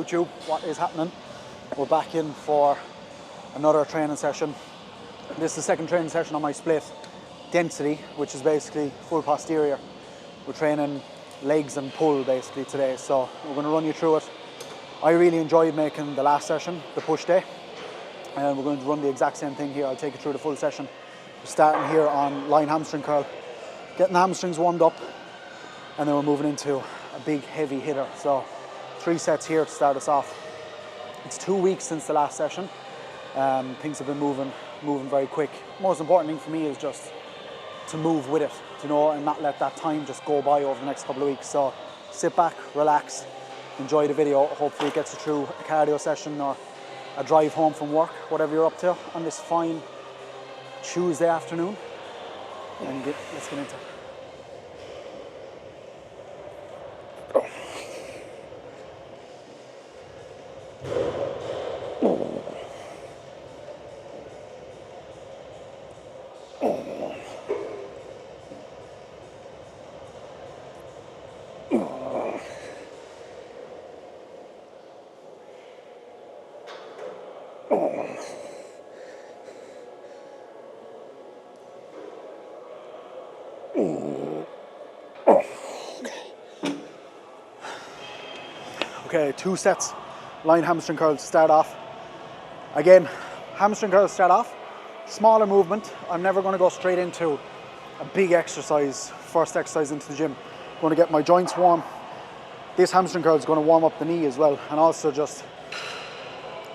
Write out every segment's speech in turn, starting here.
YouTube, what is happening? We're back in for another training session. This is the second training session on my split density, which is basically full posterior. We're training legs and pull basically today, so we're going to run you through it. I really enjoyed making the last session, the push day, and we're going to run the exact same thing here. I'll take you through the full session. We're starting here on line hamstring curl, getting the hamstrings warmed up, and then we're moving into a big heavy hitter. So 3 sets here to start us off. It's 2 weeks since the last session. Things have been moving very quick. Most important thing for me is just to move with it, you know, and not let that time just go by over the next couple of weeks. So sit back, relax, enjoy the video. Hopefully it gets you through a cardio session or a drive home from work, whatever you're up to on this fine Tuesday afternoon. And let's get into it. Okay, 2 sets, line hamstring curls to start off. Again, hamstring curls start off, smaller movement. I'm never going to go straight into a big exercise, first exercise into the gym. I'm going to get my joints warm. This hamstring curl is going to warm up the knee as well, and also just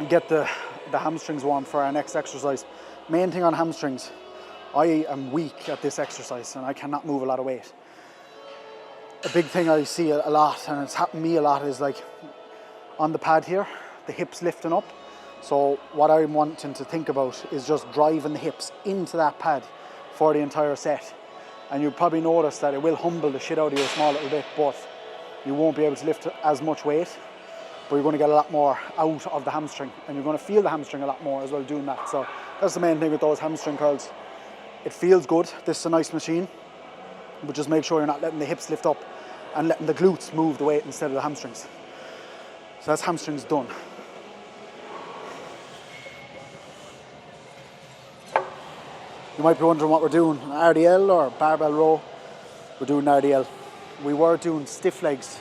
get the hamstrings warm for our next exercise. Main thing on hamstrings, I am weak at this exercise and I cannot move a lot of weight. A big thing I see a lot, and it's happened to me a lot, is like on the pad here, the hips lifting up. So what I'm wanting to think about is just driving the hips into that pad for the entire set. And you'll probably notice that it will humble the shit out of you a small little bit, but you won't be able to lift as much weight, but you're going to get a lot more out of the hamstring, and you're going to feel the hamstring a lot more as well doing that. So that's the main thing with those hamstring curls. It feels good. This is a nice machine, but just make sure you're not letting the hips lift up and letting the glutes move the weight instead of the hamstrings. So that's hamstrings done. You might be wondering what we're doing, an RDL or barbell row. We're doing RDL. We were doing stiff legs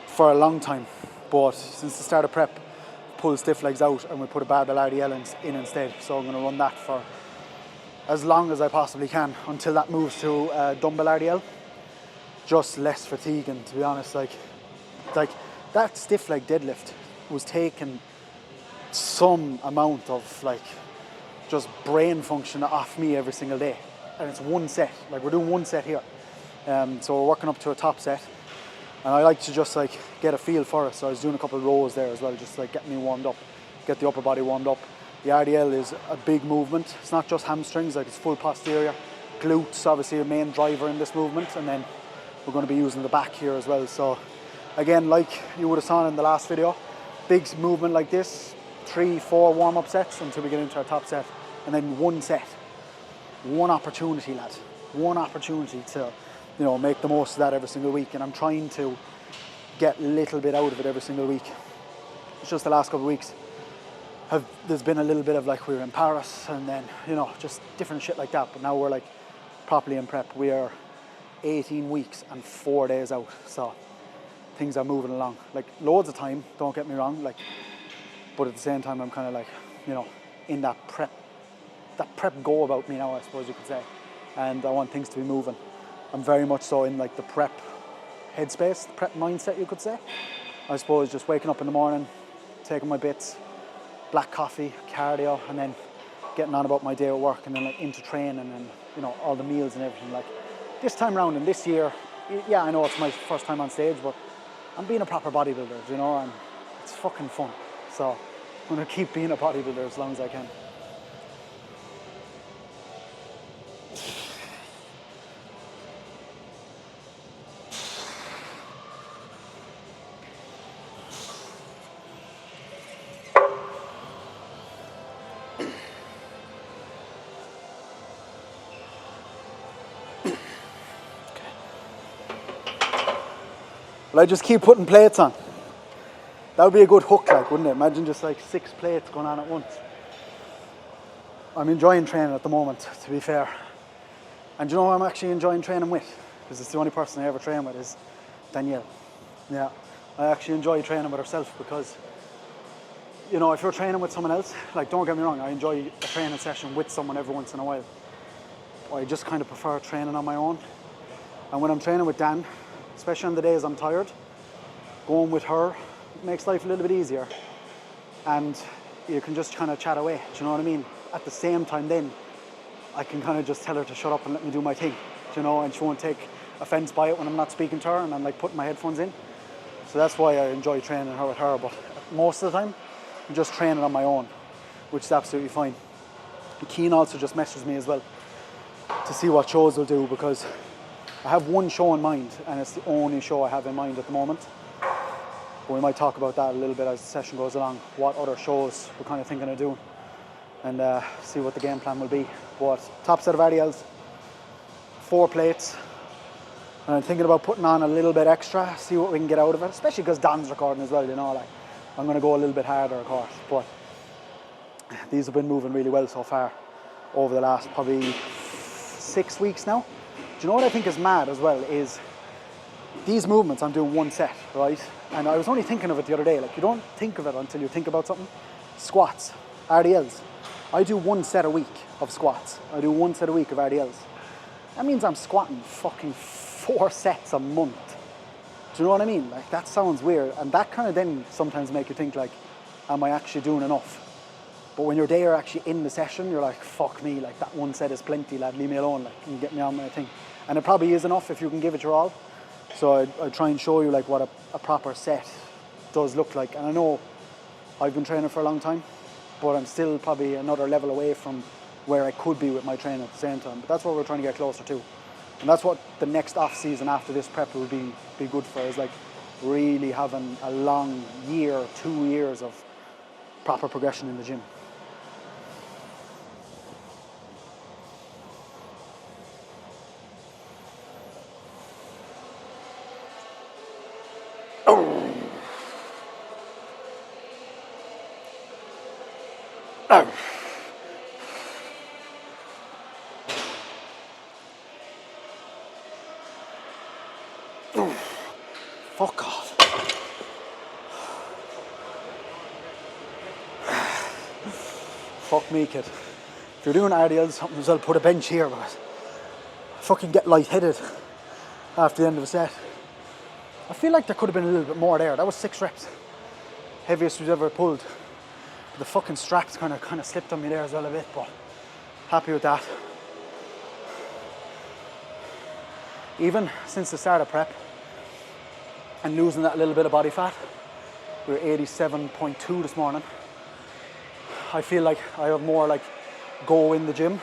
for a long time, but since the start of prep, pull stiff legs out and we put a barbell RDL in instead. So I'm going to run that for as long as I possibly can until that moves to dumbbell RDL. Just less fatigue, and to be honest, like that stiff leg deadlift was taking some amount of like just brain function off me every single day, and it's 1 set. Like we're doing 1 set here, so we're working up to a top set, and I like to just like get a feel for it. So I was doing a couple of rows there as well, just like getting me warmed up, get the upper body warmed up. The RDL is a big movement. It's not just hamstrings, like it's full posterior, glutes obviously a main driver in this movement, and then we're going to be using the back here as well. So again, like you would have seen in the last video, big movement like this, 3-4 warm-up sets until we get into our top set, and then 1 set. 1 opportunity, lad. 1 opportunity to, you know, make the most of that every single week, and I'm trying to get a little bit out of it every single week. It's just the last couple of weeks there's been a little bit of like we were in Paris, and then, you know, just different shit like that, but now we're like properly in prep. We are 18 weeks and 4 days out, so things are moving along. Like loads of time, don't get me wrong, like, but at the same time I'm kind of like, you know, in that prep go about me now, I suppose you could say, and I want things to be moving. I'm very much so in like the prep headspace, the prep mindset you could say. I suppose just waking up in the morning, taking my bits, black coffee, cardio, and then getting on about my day at work, and then like into training and, you know, all the meals and everything. Like this time around in this year, yeah, I know it's my first time on stage, but I'm being a proper bodybuilder, you know, and it's fucking fun. So I'm going to keep being a bodybuilder as long as I can. Well, I just keep putting plates on. That would be a good hook, like, wouldn't it? Imagine just like 6 plates going on at once. I'm enjoying training at the moment, to be fair. And you know who I'm actually enjoying training with? Because it's the only person I ever train with is Danielle. Yeah, I actually enjoy training with herself because, you know, if you're training with someone else, like, don't get me wrong, I enjoy a training session with someone every once in a while. I just kind of prefer training on my own. And when I'm training with Dan, especially on the days I'm tired, going with her makes life a little bit easier. And you can just kind of chat away, do you know what I mean? At the same time then, I can kind of just tell her to shut up and let me do my thing, you know, and she won't take offense by it when I'm not speaking to her and I'm like putting my headphones in. So that's why I enjoy training her with her, but most of the time, I'm just training on my own, which is absolutely fine. Keen also just messaged me as well to see what shows we'll do, because I have one show in mind and it's the only show I have in mind at the moment. But we might talk about that a little bit as the session goes along, what other shows we're kind of thinking of doing, and see what the game plan will be. But top set of RDLs, 4 plates, and I'm thinking about putting on a little bit extra, see what we can get out of it, especially because Don's recording as well, you know, like, I'm going to go a little bit harder, of course, but these have been moving really well so far over the last probably 6 weeks now. Do you know what I think is mad as well is these movements I'm doing one set, right? And I was only thinking of it the other day, like, you don't think of it until you think about something. Squats, RDLs. I do 1 set a week of squats. I do 1 set a week of RDLs. That means I'm squatting fucking 4 sets a month. Do you know what I mean? Like, that sounds weird. And that kind of then sometimes make you think, like, am I actually doing enough? But when you're there actually in the session, you're like, fuck me, like, that 1 set is plenty, lad, leave me alone, like, can you get me on my thing? And it probably is enough if you can give it your all. So I try and show you, like, what a proper set does look like. And I know I've been training for a long time, but I'm still probably another level away from where I could be with my training at the same time. But that's what we're trying to get closer to. And that's what the next off season after this prep will be good for, is like really having a long year, 2 years of proper progression in the gym. Fuck off. Fuck me, kid. If you're doing RDLs, something as well, put a bench here, but I fucking get lightheaded after the end of a set. I feel like there could have been a little bit more there. That was 6 reps. Heaviest we've ever pulled. The fucking straps kind of slipped on me there as well a bit, but happy with that. Even since the start of prep and losing that little bit of body fat, we were 87.2 this morning. I feel like I have more like go in the gym.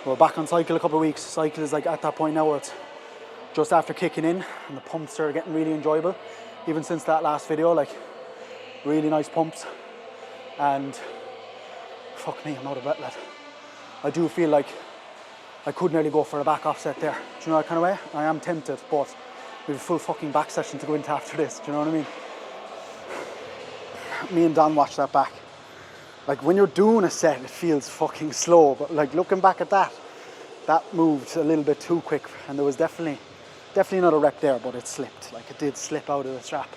We're back on cycle a couple of weeks. Cycle is like at that point now where it's just after kicking in and the pumps are getting really enjoyable. Even since that last video, like, really nice pumps. And fuck me, I'm out of breath, lad. I do feel like I could nearly go for a back offset there. Do you know that kind of way? I am tempted, but we have a full fucking back session to go into after this. Do you know what I mean? Me and Don watched that back. Like, when you're doing a set, it feels fucking slow, but like looking back at that moved a little bit too quick, and there was definitely not a rep there, but it slipped. Like, it did slip out of the strap.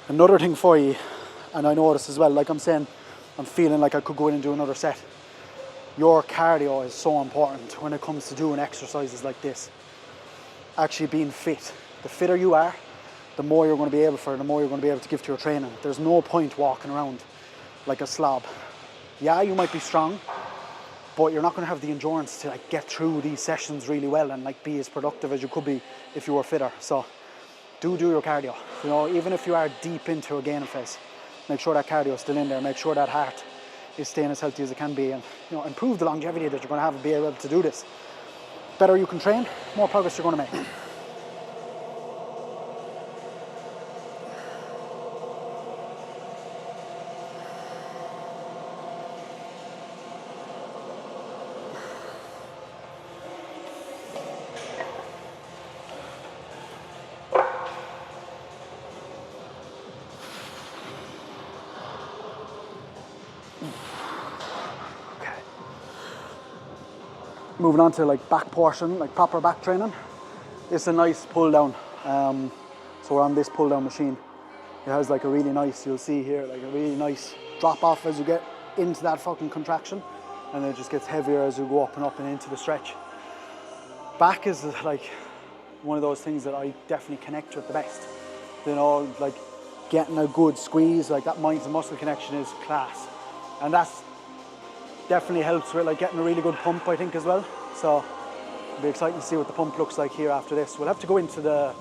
Another thing for you, and I noticed as well, like I'm saying, I'm feeling like I could go in and do another set. Your cardio is so important when it comes to doing exercises like this. Actually being fit. The fitter you are, the more you're going to be able for, the more you're going to be able to give to your training. There's no point walking around like a slob. Yeah, you might be strong, but you're not going to have the endurance to like get through these sessions really well and like be as productive as you could be if you were fitter. So do your cardio. You know, even if you are deep into a gaining phase, make sure that cardio is still in there. Make sure that heart is staying as healthy as it can be, and, you know, improve the longevity that you're going to have and be able to do this. Better you can train, more progress you're going to make. Moving on to like back portion, like proper back training. This is a nice pull down. So we're on this pull down machine. It has like a really nice, you'll see here, like a really nice drop off as you get into that fucking contraction, and then it just gets heavier as you go up and into the stretch. Back is like one of those things that I definitely connect with the best. You know, like getting a good squeeze, like that mind to muscle connection is class. And that's definitely helps with like getting a really good pump, I think, as well. So it'll be exciting to see what the pump looks like here after this. We'll have to go into the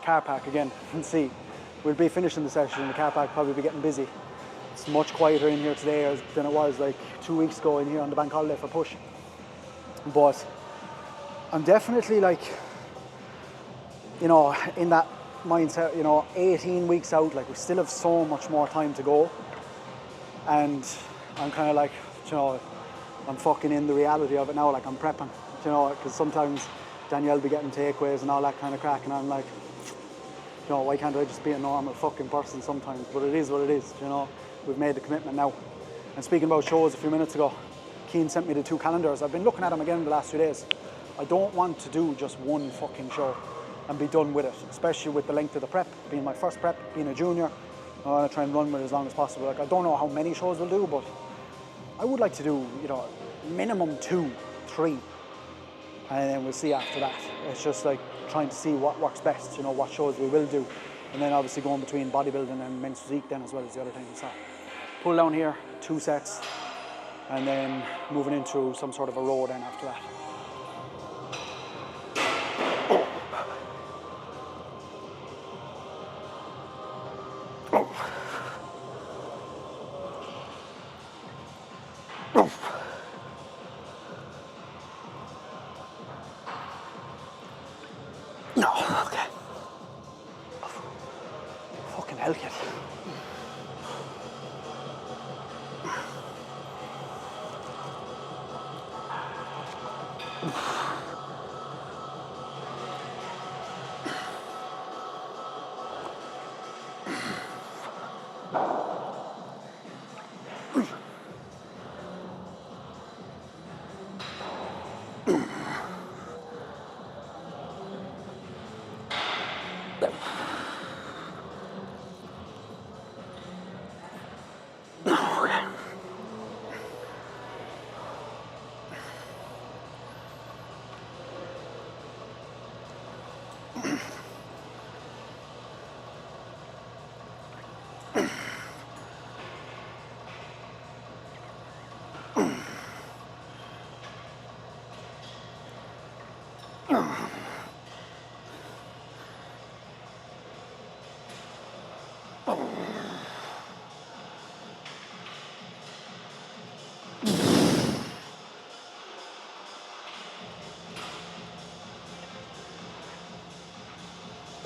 car park again and see. We'll be finishing the session and the car park probably be getting busy. It's much quieter in here today than it was like 2 weeks ago in here on the bank holiday for push. But I'm definitely like, you know, in that mindset, you know, 18 weeks out, like we still have so much more time to go. And I'm kind of like, you know, I'm fucking in the reality of it now, like I'm prepping, you know, because sometimes Danielle be getting takeaways and all that kind of crack, and I'm like, you know, why can't I just be a normal fucking person sometimes? But it is what it is, you know. We've made the commitment now. And speaking about shows a few minutes ago, Keane sent me the 2 calendars. I've been looking at them again the last few days. I don't want to do just one fucking show and be done with it, especially with the length of the prep, being my first prep, being a junior. I want to try and run with it as long as possible. Like, I don't know how many shows we'll do, but I would like to do, you know, minimum 2, 3, and then we'll see after that. It's just like trying to see what works best, you know, what shows we will do, and then obviously going between bodybuilding and men's physique then as well as the other things. So pull down here, 2 sets, and then moving into some sort of a row then after that. No, okay. Fucking hell, kid.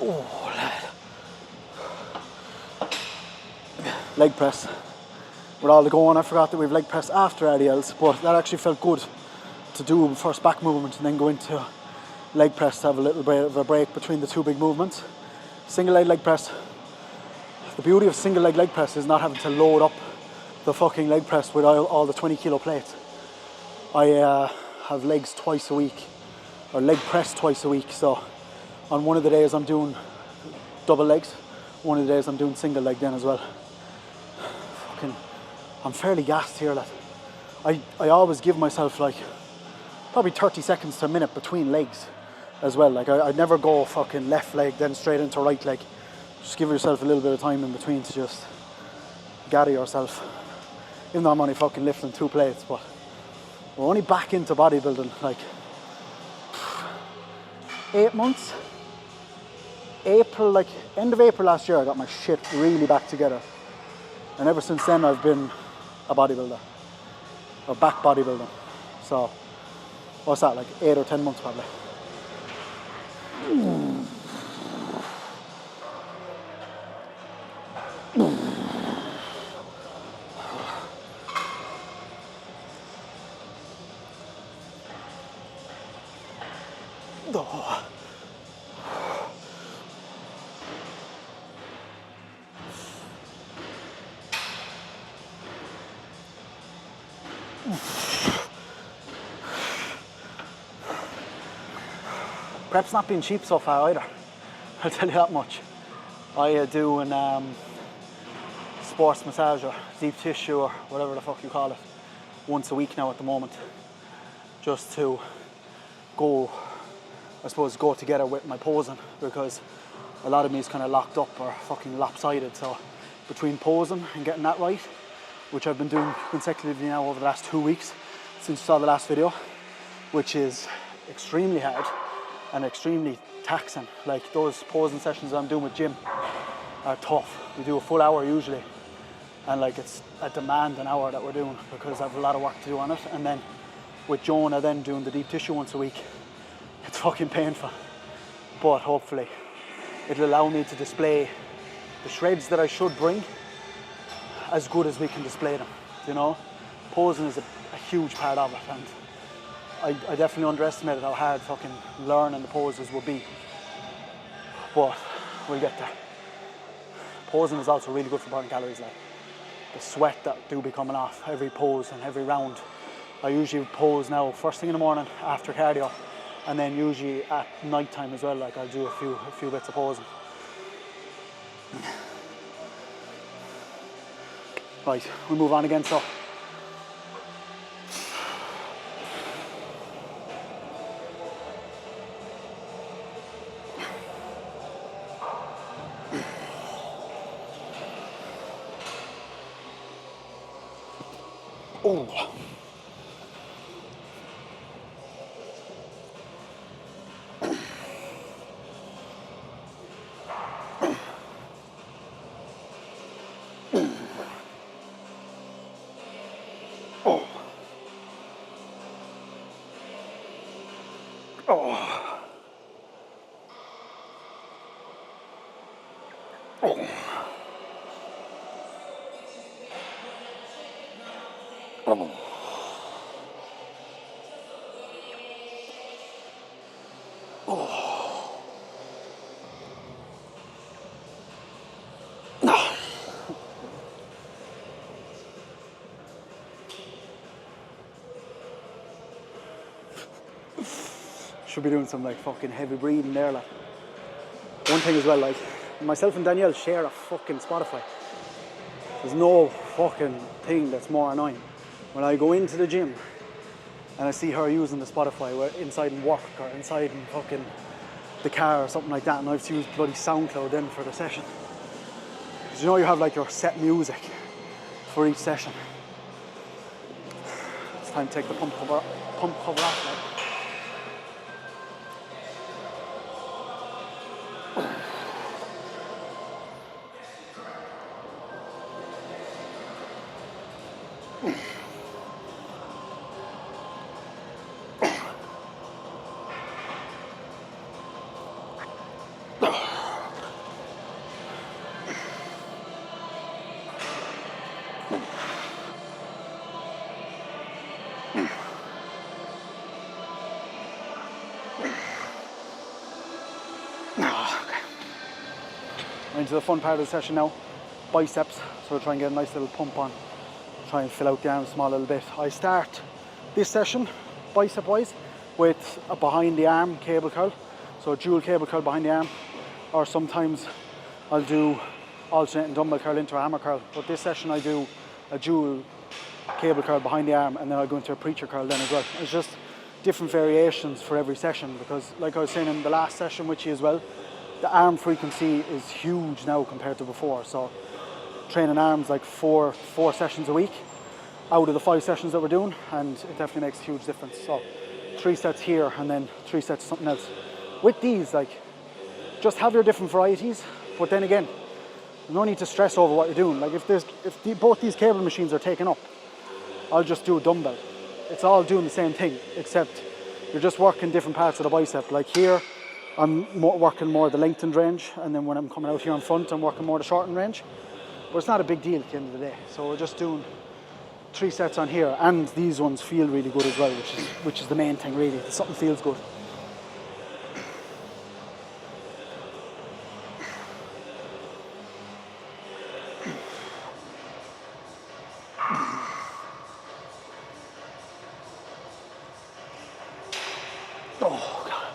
Oh, lad. Leg press. With all the going, I forgot that we've leg press after RDLs, but that actually felt good to do first back movement and then go into leg press to have a little bit of a break between the 2 big movements. Single leg press. The beauty of single leg press is not having to load up the fucking leg press with all the 20 kilo plates. I have legs twice a week, or leg press twice a week, so on one of the days I'm doing double legs, one of the days I'm doing single leg then as well. Fucking, I'm fairly gassed here, lad. I always give myself like probably 30 seconds to a minute between legs as well. Like I'd never go fucking left leg then straight into right leg. Just give yourself a little bit of time in between to just gather yourself. Even though I'm only fucking lifting 2 plates, but we're only back into bodybuilding like 8 months. April, like end of April last year, I got my shit really back together. And ever since then I've been a bodybuilder, or back bodybuilding. So what's that, like 8 or 10 months probably. Oh. Prep's not been cheap so far either. I'll tell you that much. I do an sports massage or deep tissue or whatever the fuck you call it once a week now at the moment, just to go, I suppose, go together with my posing, because a lot of me is kind of locked up or fucking lopsided. So between posing and getting that right, which I've been doing consecutively now over the last 2 weeks since you saw the last video, which is extremely hard and extremely taxing. Like those posing sessions I'm doing with Jim are tough. We do a full hour usually, and like it's a demanding hour that we're doing because I have a lot of work to do on it. And then with Jonah then doing the deep tissue once a week, it's fucking painful. But hopefully it'll allow me to display the shreds that I should bring as good as we can display them, you know? Posing is a huge part of it, and I definitely underestimated how hard fucking learning the poses would be. But we'll get there. Posing is also really good for burning calories, like the sweat that do be coming off every pose and every round. I usually pose now first thing in the morning after cardio, and then usually at night time as well. Like I'll do a few bits of posing. Right, we'll move on again. So oh. Should be doing some like fucking heavy breathing there, like. One thing as well, like myself and Danielle share a fucking Spotify. There's no fucking thing that's more annoying. When I go into the gym and I see her using the Spotify, where inside in work or inside in fucking the car or something like that, and I have to use bloody SoundCloud then for the session. Because you know you have like your set music for each session. It's time to take the pump cover off, like. Into the fun part of the session now, biceps. So we'll try and get a nice little pump on, try and fill out the arms a small little bit. I start this session, bicep wise, with a behind the arm cable curl. So a dual cable curl behind the arm, or sometimes I'll do alternating dumbbell curl into a hammer curl. But this session I do a dual cable curl behind the arm, and then I'll go into a preacher curl then as well. It's just different variations for every session, because like I was saying in the last session with you as well, the arm frequency is huge now compared to before. So training arms like four sessions a week out of the 5 sessions that we're doing, and it definitely makes a huge difference. So 3 sets here and then 3 sets of something else. With these, like, just have your different varieties, but then again, no need to stress over what you're doing. Like both these cable machines are taken up, I'll just do a dumbbell. It's all doing the same thing, except you're just working different parts of the bicep. Like here, I'm working more the lengthened range, and then when I'm coming out here in front, I'm working more the shortened range. But it's not a big deal at the end of the day. So we're just doing 3 sets on here, and these ones feel really good as well, which is the main thing really. Something feels good. Oh God.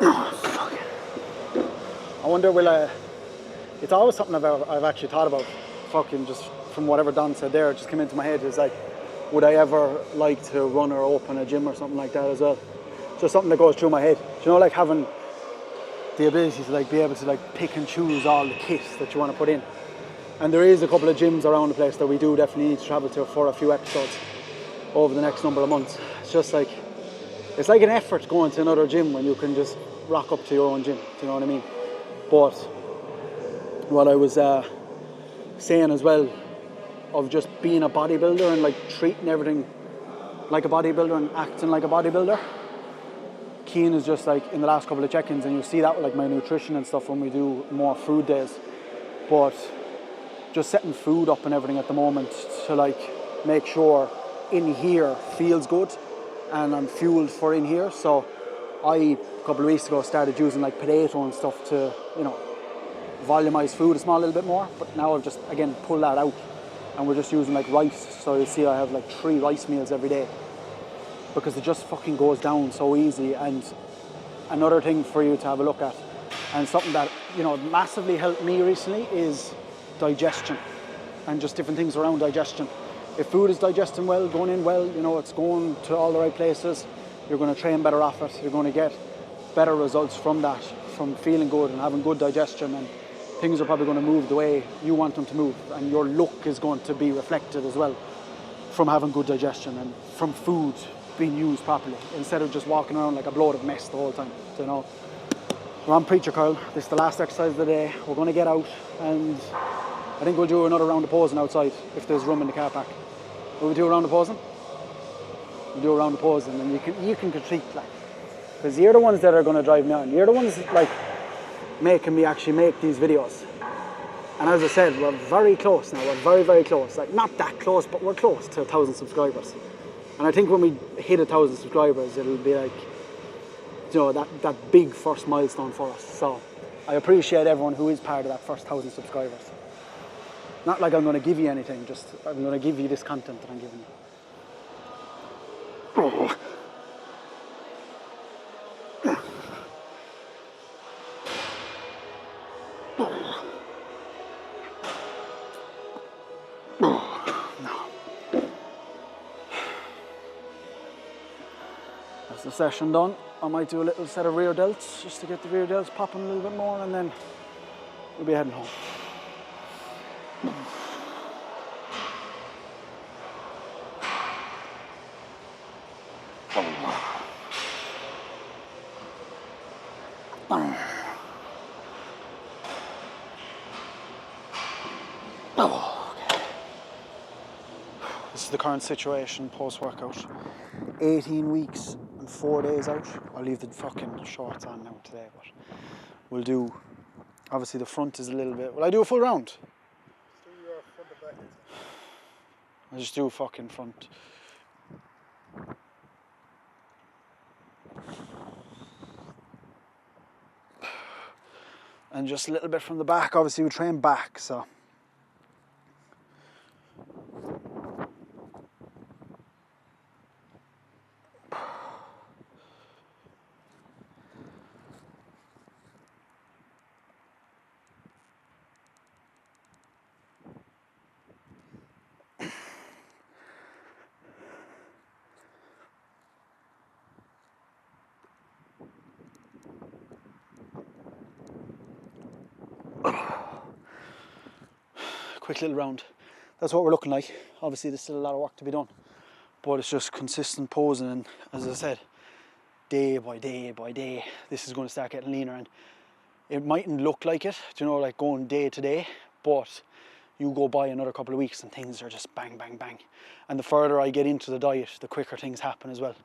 I wonder will I... It's always something I've actually thought about. Fucking just from whatever Don said there, it just came into my head. It's like, would I ever like to run or open a gym or something like that as well? Just something that goes through my head. Do you know, like having the ability to like be able to like pick and choose all the kit that you want to put in. And there is a couple of gyms around the place that we do definitely need to travel to for a few episodes over the next number of months. It's just like, it's like an effort going to another gym when you can just rock up to your own gym. Do you know what I mean? But what I was saying as well, of just being a bodybuilder and like treating everything like a bodybuilder and acting like a bodybuilder. Keen is just like in the last couple of check-ins, and you see that with like my nutrition and stuff when we do more food days. But just setting food up and everything at the moment to like make sure in here feels good and I'm fueled for in here. So I, a couple of weeks ago, started using like potato and stuff to, you know, volumize food a small little bit more. But now I've just again pulled that out and we're just using like rice. So you see I have like 3 rice meals every day because it just fucking goes down so easy. And another thing for you to have a look at, and something that, you know, massively helped me recently, is digestion and just different things around digestion. If food is digesting well, going in well, you know, it's going to all the right places, you're going to train better off it, you're going to get better results from that, from feeling good and having good digestion, and things are probably going to move the way you want them to move, and your look is going to be reflected as well from having good digestion and from food being used properly, instead of just walking around like a bloated mess the whole time. So, you know, we're on preacher curl. This is the last exercise of the day. We're going to get out, and I think we'll do another round of posing outside if there's room in the car park. Will we do a round of posing? We'll do a round of posing, and you can critique, like, because you're the ones that are going to drive me on. You're the ones like making me actually make these videos. And as I said, we're very close now. We're very, very close. Like, not that close, but we're close to 1,000 subscribers. And I think when we hit 1,000 subscribers, it'll be like, you know, that big first milestone for us. So I appreciate everyone who is part of that first 1,000 subscribers. Not like I'm going to give you anything, just I'm going to give you this content that I'm giving you. That's the session done. I might do a little set of rear delts just to get the rear delts popping a little bit more, and then we'll be heading home. Okay. This is the current situation post-workout. 18 weeks and 4 days out. I'll leave the fucking shorts on now today, but we'll do, obviously the front is a little bit, will I do a full round? Just do your front and back. I'll just do a fucking front. And just a little bit from the back. Obviously we train back, so. Quick little round. That's what we're looking like. Obviously there's still a lot of work to be done, but it's just consistent posing, and as I said, day by day by day, this is going to start getting leaner. And it mightn't look like it, you know, like going day to day, but you go by another couple of weeks and things are just bang, bang, bang. And the further I get into the diet, the quicker things happen as well.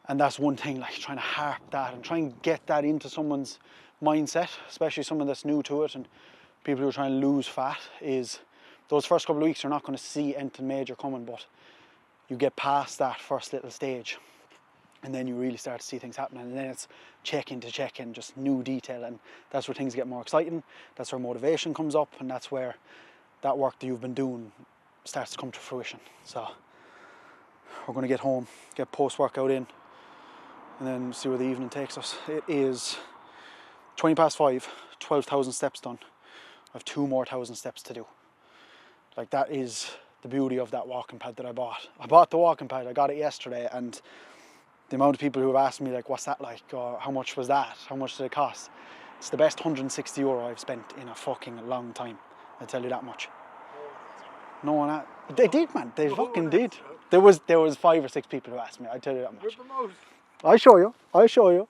And that's one thing, like trying to harp that and try and get that into someone's mindset, especially someone that's new to it and people who are trying to lose fat, is those first couple of weeks you're not going to see anything major coming, but you get past that first little stage and then you really start to see things happening, and then it's check-in to check-in, just new detail, and that's where things get more exciting. That's where motivation comes up, and that's where that work that you've been doing starts to come to fruition. So we're going to get home, get post-workout in, and then see where the evening takes us. It is 20 past 5, 12,000 steps done. I have 2 more 1,000 steps to do. Like, that is the beauty of that walking pad that I bought. I bought the walking pad, I got it yesterday, and the amount of people who have asked me, like, what's that like, or how much was that, how much did it cost? It's the best €160 I've spent in a fucking long time, I tell you that much. No one, they did, man, they fucking did. There was 5 or 6 people who asked me, I tell you that much. Rip them out. I'll show you.